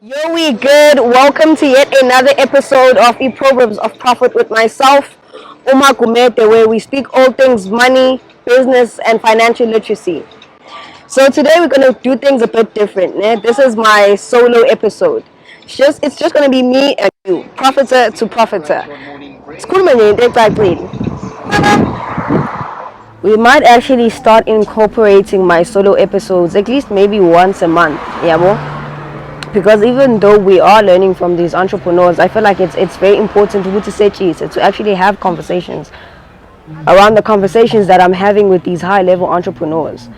Yo, we good. Welcome to yet another episode of Proverbs of Profit with myself, Uma Gumete, where we speak all things money, business, and financial literacy. So today we're gonna do things a bit different. This is my solo episode. It's just gonna be me and you, profiter to profiter. We might actually start incorporating my solo episodes at least maybe once a month. Yeah, because even though we are learning from these entrepreneurs, I feel like it's very important to actually have conversations around the conversations that I'm having with these high level entrepreneurs.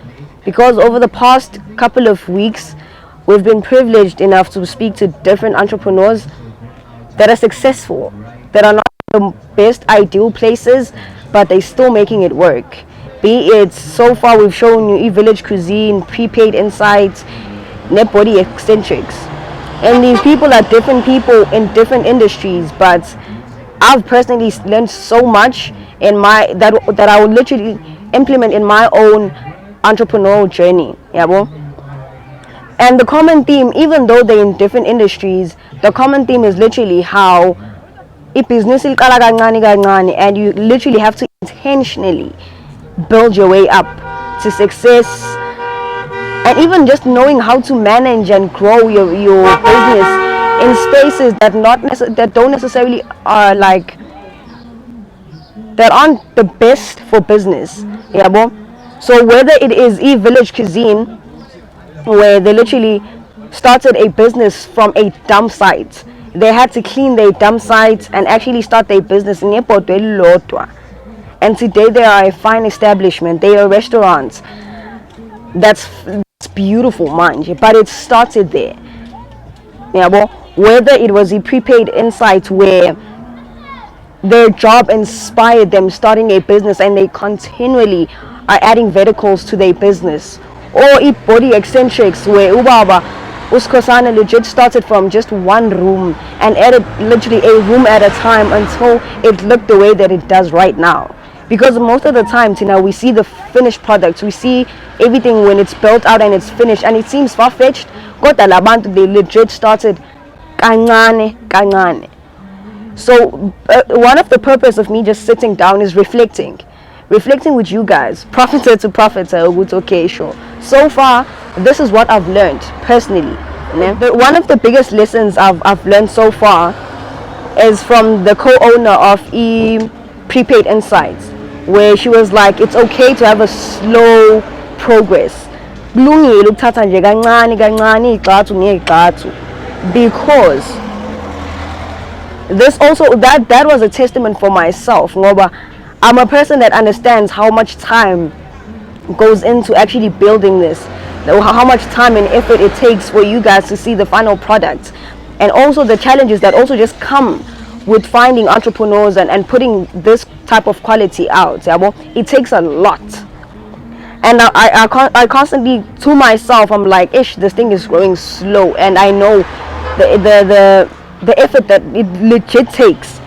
Because over the past couple of weeks, we've been privileged enough to speak to different entrepreneurs that are successful, that are not the best ideal places, but they're still making it work. Be it so far, we've shown you village cuisine, prepaid insights, net body eccentrics, and these people are different people in different industries. But I've personally learned so much in my that I would literally implement in my own entrepreneurial journey. Yeah, and the common theme, even though they're in different industries, the common theme is literally how business iqala kancane kancane, and you literally have to intentionally build your way up to success, and even just knowing how to manage and grow your business in spaces that don't necessarily are like that aren't the best for business. Yeah, so whether it is village cuisine, where they literally started a business from a dump site, they had to clean their dump sites and actually start their business in Lotwa. And today they are a fine establishment. They are restaurants. That's beautiful, mind you, but it started there. Yeah, whether it was a prepaid insight where their job inspired them starting a business and they continually are adding verticals to their business, or body eccentrics where Ubaba Uskosana legit started from just one room and added literally a room at a time until it looked the way that it does right now. Because most of the time, Tina, we see the finished products, we see everything when it's built out and it's finished, and it seems far-fetched. They legit started kancane. So one of the purpose of me just sitting down is reflecting with you guys, profiter to profiter. Okay, sure. So far, this is what I've learned personally. One of the biggest lessons I've learned so far is from the co-owner of Prepaid Insights, where she was like, it's okay to have a slow progress. Because this also that was a testament for myself. I'm a person that understands how much time goes into actually building this, how much time and effort it takes for you guys to see the final product, and also the challenges that also just come with finding entrepreneurs and putting this type of quality out. It takes a lot, and I constantly to myself, I'm like, this thing is growing slow, and I know the effort that it legit takes.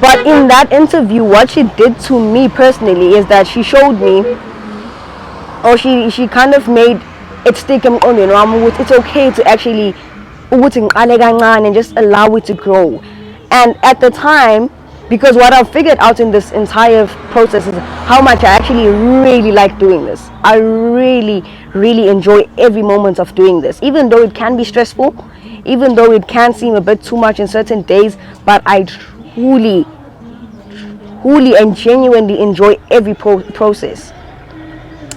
But in that interview, what she did to me personally is that she showed me, or she kind of made it stick on, it's okay to actually and just allow it to grow. And at the time, because what I've figured out in this entire process is how much I actually really like doing this. I really, really enjoy every moment of doing this, even though it can be stressful, even though it can seem a bit too much in certain days, but I truly and genuinely enjoy every process.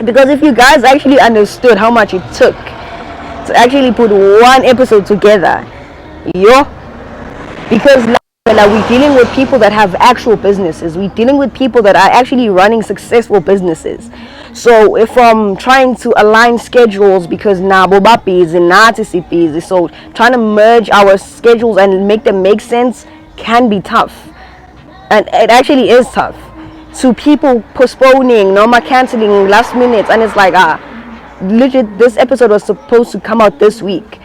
Because if you guys actually understood how much it took to actually put one episode together, because we're dealing with people that have actual businesses, we're dealing with people that are actually running successful businesses. So if from trying to align schedules, because bobapi and busy, so trying to merge our schedules and make them make sense can be tough, and it actually is tough. To people postponing, canceling last minute, and it's like legit, this episode was supposed to come out this week.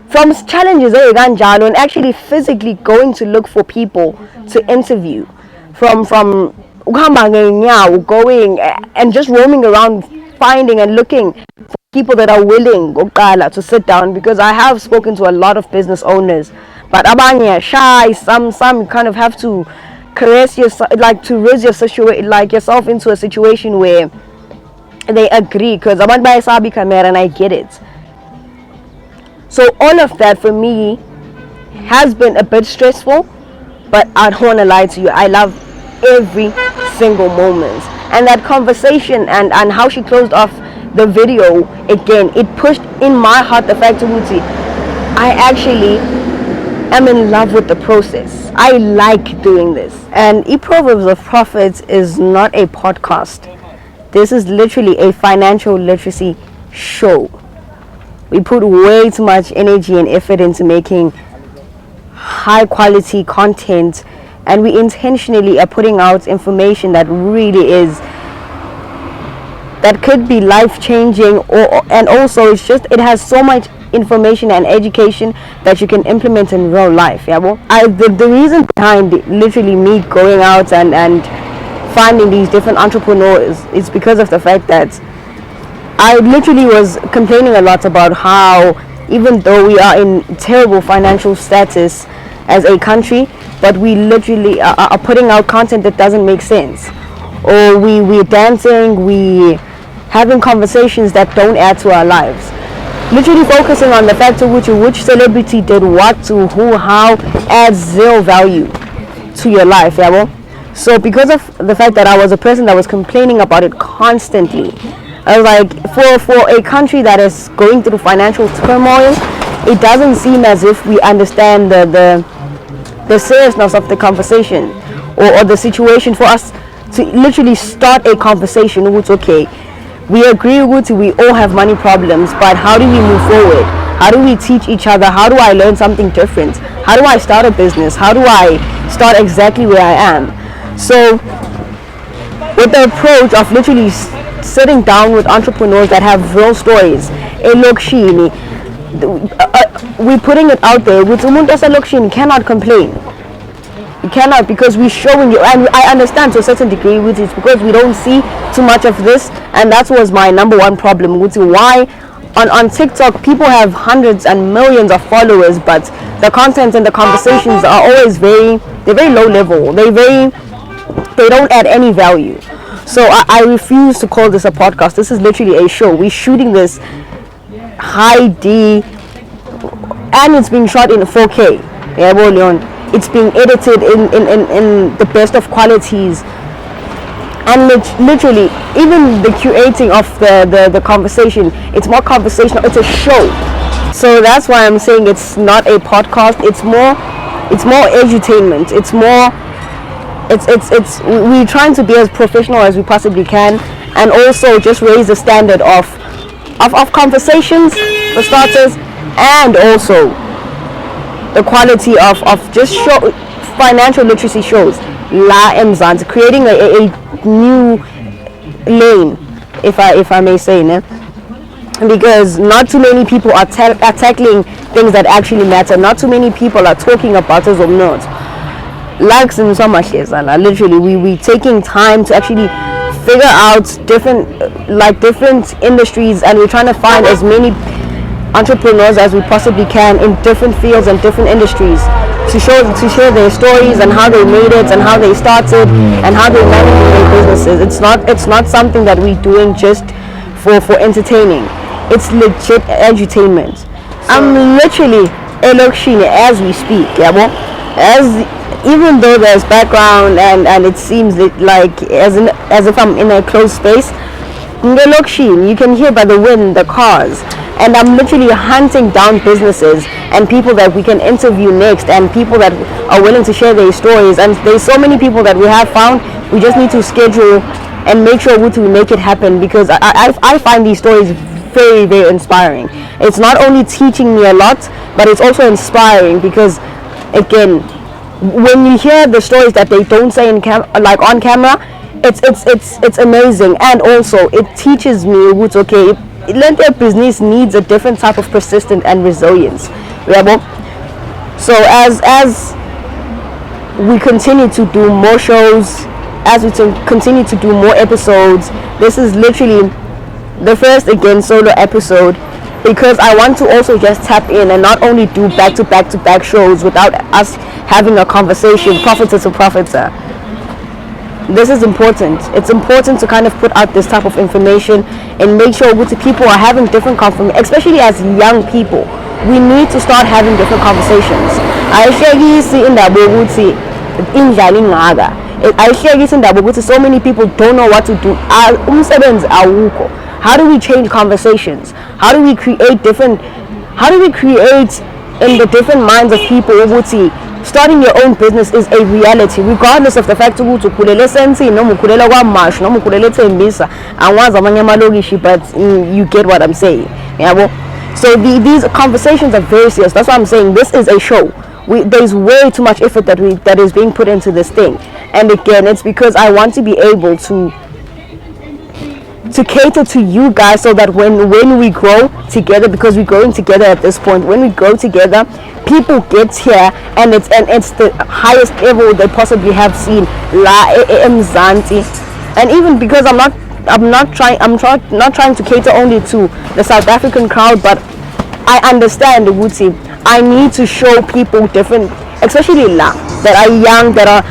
From challenges and actually physically going to look for people to interview, from going and just roaming around finding and looking people that are willing to sit down, because I have spoken to a lot of business owners, but abanye are shy. Some kind of have to caress yourself, like to raise your situation, like yourself into a situation where they agree, because abantu bayasabi camera, and I get it. So all of that for me has been a bit stressful, but I don't want to lie to you, I love every single moment. And that conversation and how she closed off the video, again, it pushed in my heart the fact that I actually am in love with the process. I like doing this. And E-Proverbs of Profits is not a podcast. This is literally a financial literacy show. We put way too much energy and effort into making high quality content, and we intentionally are putting out information that really is, that could be life changing, and also it has so much information and education that you can implement in real life. Yeah, well, the reason behind literally me going out and finding these different entrepreneurs is because of the fact that I literally was complaining a lot about how, even though we are in terrible financial status as a country, but we literally are putting out content that doesn't make sense, or we're dancing, we having conversations that don't add to our lives, literally focusing on the fact of which celebrity did what to who, how, adds zero value to your life. Yeah, well, so because of the fact that I was a person that was complaining about it constantly, I was like, for a country that is going through financial turmoil, it doesn't seem as if we understand the seriousness of the conversation, or the situation, for us to literally start a conversation with, okay, we agree with, we all have money problems, but how do we move forward? How do we teach each other? How do I learn something different? How do I start a business? How do I start exactly where I am? So with the approach of literally sitting down with entrepreneurs that have real stories, we're putting it out there. With umuntu oselokishini cannot complain. You cannot, because we're showing you, and I understand to a certain degree with it, because we don't see too much of this, and that was my number one problem with why on TikTok people have hundreds and millions of followers, but the content and the conversations are always they're very low level. They don't add any value. So I refuse to call this a podcast. This is literally a show. We're shooting this high D, and it's being shot in 4K. Yeah, well, Leon. It's being edited in the best of qualities, and literally even the curating of the conversation, it's more conversational, it's a show. So that's why I'm saying it's not a podcast, it's more edutainment. We're trying to be as professional as we possibly can, and also just raise the standard of conversations for starters, and also the quality of just financial literacy shows la eMzansi, creating a new lane, if I may say, ne? Because not too many people are tackling things that actually matter. Not too many people are talking about it or not. Like in so much, literally we taking time to actually figure out different industries, and we're trying to find as many entrepreneurs as we possibly can in different fields and different industries to share their stories and how they made it and how they started and how they manage their businesses. It's not something that we're doing just for entertaining. It's legit edutainment. So, I'm literally elokishini as we speak, yabo. Even though there's background and it seems like as if I'm in a closed space, you can hear by the wind, the cars. And I'm literally hunting down businesses and people that we can interview next, and people that are willing to share their stories. And there's so many people that we have found. We just need to schedule and make sure we make it happen, because I find these stories very, very inspiring. It's not only teaching me a lot, but it's also inspiring, because again, when you hear the stories that they don't say on camera, it's amazing. And also it teaches me what's okay. Lente business needs a different type of persistence and resilience. So as we continue to do more shows, as we continue to do more episodes, this is literally the first again solo episode, because I want to also just tap in and not only do back to back to back shows without us having a conversation, prophet to prophet. This is important. It's important to kind of put out this type of information and make sure that people are having different conversations, especially as young people. We need to start having different conversations. I share this in the so many people don't know what to do. How do we change conversations? How do we create in the different minds of people? Starting your own business is a reality, regardless of the fact but you get what I'm saying. So these conversations are very serious. That's why I'm saying this is a show. There's way too much effort that is being put into this thing, and again, it's because I want to be able to cater to you guys, so that when we grow together, because we're growing together at this point, when we grow together, people get here and it's the highest level they possibly have seen and even because I'm not trying to cater only to the South African crowd, but I understand the Wuti. I need to show people different, especially that are young, that are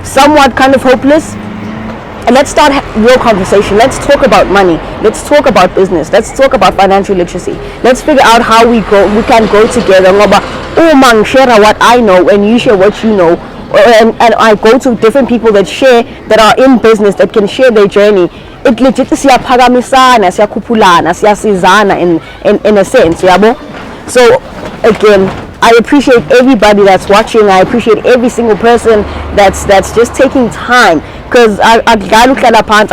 somewhat kind of hopeless. And let's start real conversation. Let's talk about money. Let's talk about business. Let's talk about financial literacy. Let's figure out how we can go together. Share what I know and you share what you know. And I go to different people that are in business, that can share their journey. It legit siyaphakamisana, siyakhuphulana, siyasizana in a sense, yabo. So again, I appreciate everybody that's watching. I appreciate every single person that's just taking time, because I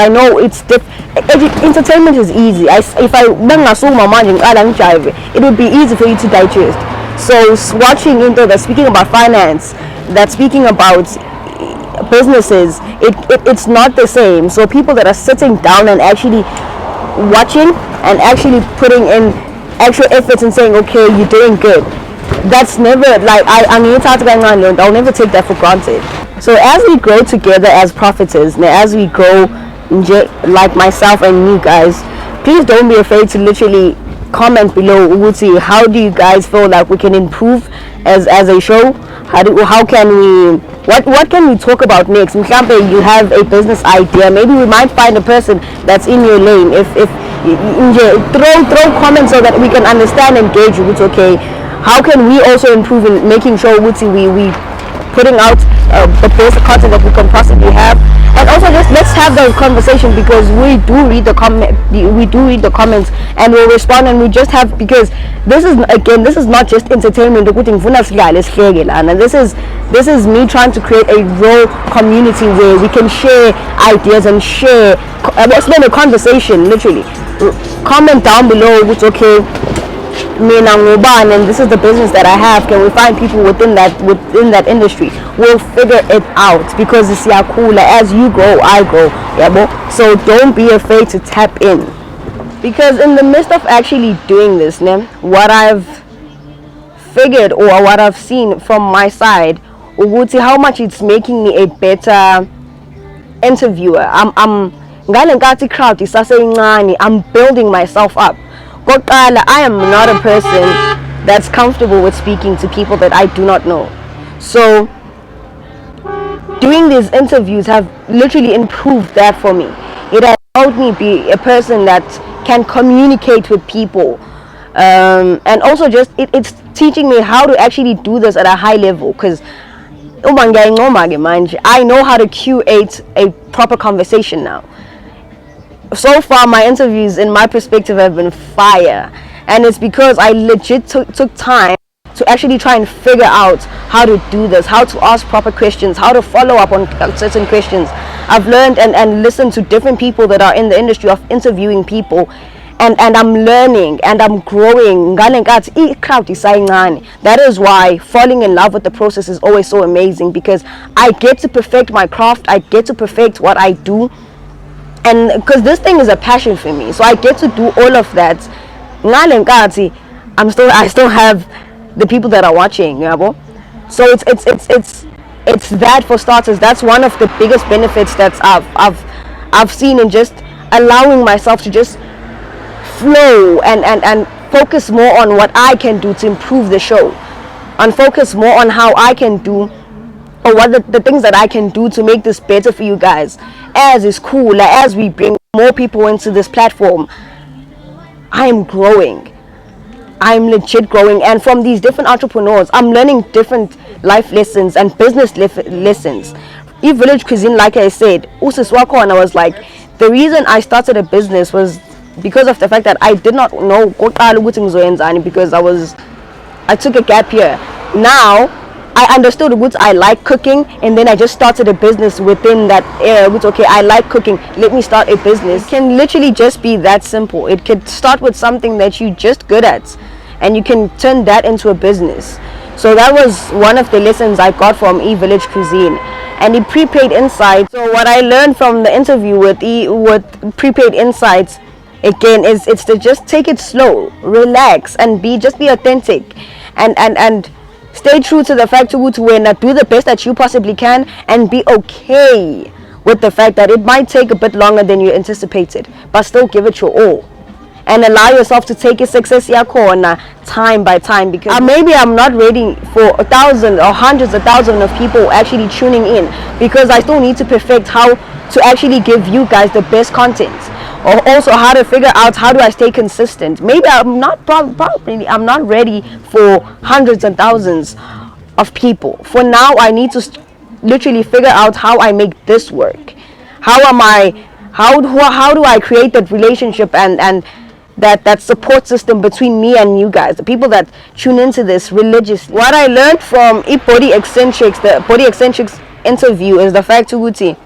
know it's entertainment is easy. It would be easy for you to digest. So watching into that, speaking about finance, that's speaking about businesses, it's not the same. So people that are sitting down and actually watching and actually putting in actual efforts and saying, okay, you're doing good, that's never like I'll never take that for granted. So as we grow together as prophetess, as we grow like myself and you guys, please don't be afraid to literally comment below. How do you guys feel like we can improve as a show? How can we, what can we talk about next? You have a business idea, maybe we might find a person that's in your lane. If throw comments so that we can understand and gauge it's okay. How can we also improve in making sure we putting out the best content that we can possibly have? And also just let's have the conversation, because we do read the comments and we'll respond, and we just have, because this is not just entertainment. And this is me trying to create a real community where we can share ideas and share a conversation. Literally comment down below, it's okay, and this is the business that I have. Can we find people within that industry? We'll figure it out, because it's cooler. As you grow, I grow. So don't be afraid to tap in, because in the midst of actually doing this, what I've figured, or what I've seen from my side, how much it's making me a better interviewer. I'm building myself up. I am not a person that's comfortable with speaking to people that I do not know. So doing these interviews have literally improved that for me. It has helped me be a person that can communicate with people, and also just it's teaching me how to actually do this at a high level, because I know how to curate a proper conversation now. So far my interviews, in my perspective, have been fire, and it's because I legit took time to actually try and figure out how to do this, how to ask proper questions, how to follow up on certain questions. I've learned and listened to different people that are in the industry of interviewing people, and I'm learning and I'm growing. That is why falling in love with the process is always so amazing, because I get to perfect my craft, I get to perfect what I do. And because this thing is a passion for me, so I get to do all of that. I still have the people that are watching, so it's that, for starters. That's one of the biggest benefits that I've seen in just allowing myself to just flow and focus more on what I can do to improve the show, and focus more on how I can do, or what the things that I can do to make this better for you guys. As is cool, as we bring more people into this platform, I am growing. I'm legit growing, and from these different entrepreneurs, I'm learning different life lessons and business lessons. Village Cuisine, like I said, Usiswako, and I was like, the reason I started a business was because of the fact that I did not know because I took a gap year. Now I understood what I like cooking, and then I just started a business within that area. Which, okay, I like cooking, let me start a business. It can literally just be that simple. It could start with something that you're just good at, and you can turn that into a business. So that was one of the lessons I got from Village Cuisine and the Prepaid Insights. So what I learned from the interview with Prepaid Insights, again, is it's to just take it slow, relax, and be authentic, and stay true to the fact when do the best that you possibly can, and be okay with the fact that it might take a bit longer than you anticipated, but still give it your all, and allow yourself to take your success time by time, because maybe I'm not ready for 1,000 or hundreds of thousands of people actually tuning in, because I still need to perfect how to actually give you guys the best content, or also how to figure out how do I stay consistent. Maybe I'm not probably I'm not ready for hundreds and thousands of people. For now, I need to literally figure out how I make this work. How do I create that relationship and that support system between me and you guys, the people that tune into this religiously. What I learned from the Body Eccentrics interview is the fact that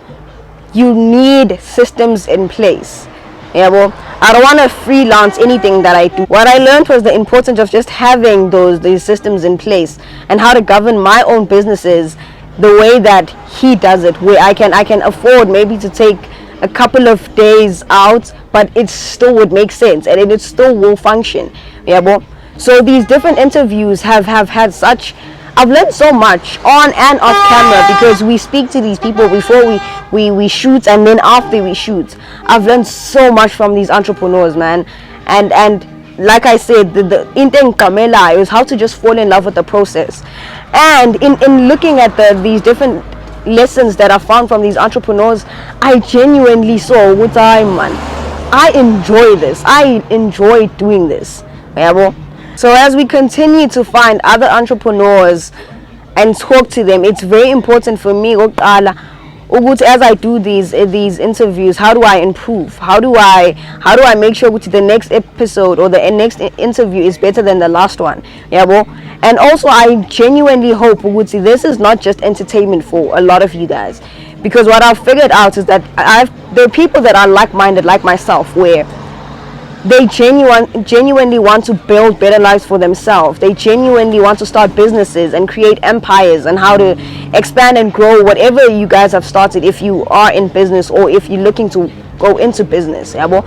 you need systems in place. Yeah, well, I don't want to freelance anything that I do. What I learned was the importance of just having these systems in place, and how to govern my own businesses the way that he does it, where I can afford maybe to take a couple of days out, but it still would make sense and it still will function. Yeah, well, so these different interviews have had such, I've learned so much on and off camera, because we speak to these people before we shoot, and then after we shoot. I've learned so much from these entrepreneurs, man. And like I said, the intent Kamela is how to just fall in love with the process. And in looking at these different lessons that I found from these entrepreneurs, I genuinely saw what I enjoy this. I enjoy doing this. Yeah, well. So as we continue to find other entrepreneurs and talk to them, it's very important for me, as I do these interviews, how do I improve? How do I make sure the next episode or the next interview is better than the last one? Yeah, well, and also I genuinely hope this is not just entertainment for a lot of you guys, because what I've figured out is that there are people that are like-minded, like myself, where they genuinely want to build better lives for themselves. They genuinely want to start businesses and create empires, and how to expand and grow whatever you guys have started, if you are in business or if you're looking to go into business. Yeah, well,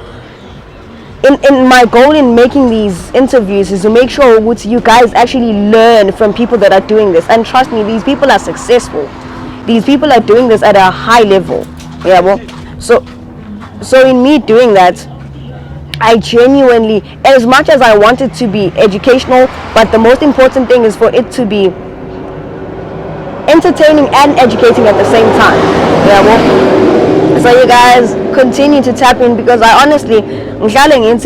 in my goal in making these interviews is to make sure you guys actually learn from people that are doing this. And trust me, these people are successful. These people are doing this at a high level. Yeah, well, so in me doing that, I genuinely, as much as I want it to be educational, but the most important thing is for it to be entertaining and educating at the same time. Yeah, well, so you guys continue to tap in, because I honestly,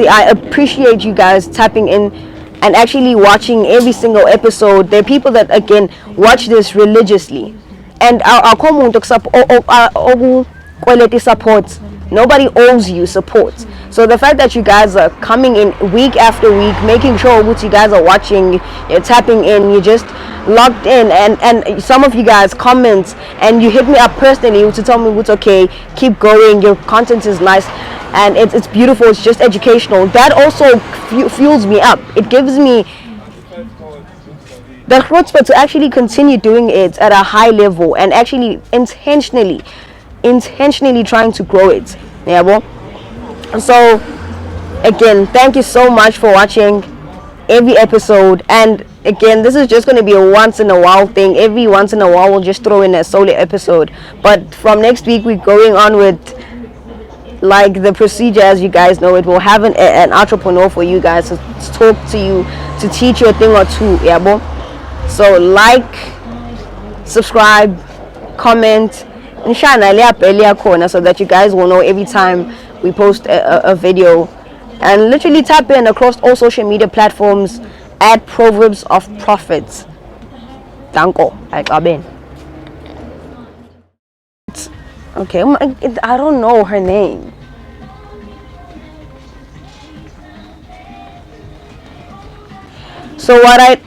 I appreciate you guys tapping in and actually watching every single episode. There are people that, again, watch this religiously, and our quality support. Nobody owes you support. So the fact that you guys are coming in week after week, making sure what you guys are watching, you're tapping in, you're just logged in, and some of you guys comment and you hit me up personally to tell me what's okay, keep going, your content is nice and it's beautiful, it's just educational. That also fuels me up. It gives me the chutzpah to actually continue doing it at a high level and actually intentionally trying to grow it. Yeah, well, so again, thank you so much for watching every episode. And again, this is just going to be a once in a while thing. Every once in a while we'll just throw in a solo episode, but from next week we're going on with like the procedure, as you guys know, it will have an entrepreneur for you guys to talk to you, to teach you a thing or two. Yeah, bo. So like, subscribe, comment, and share so that you guys will know every time we post a video. And literally tap in across all social media platforms at Proverbs of Prophets. Danko, like Aben. Okay, I don't know her name. So what I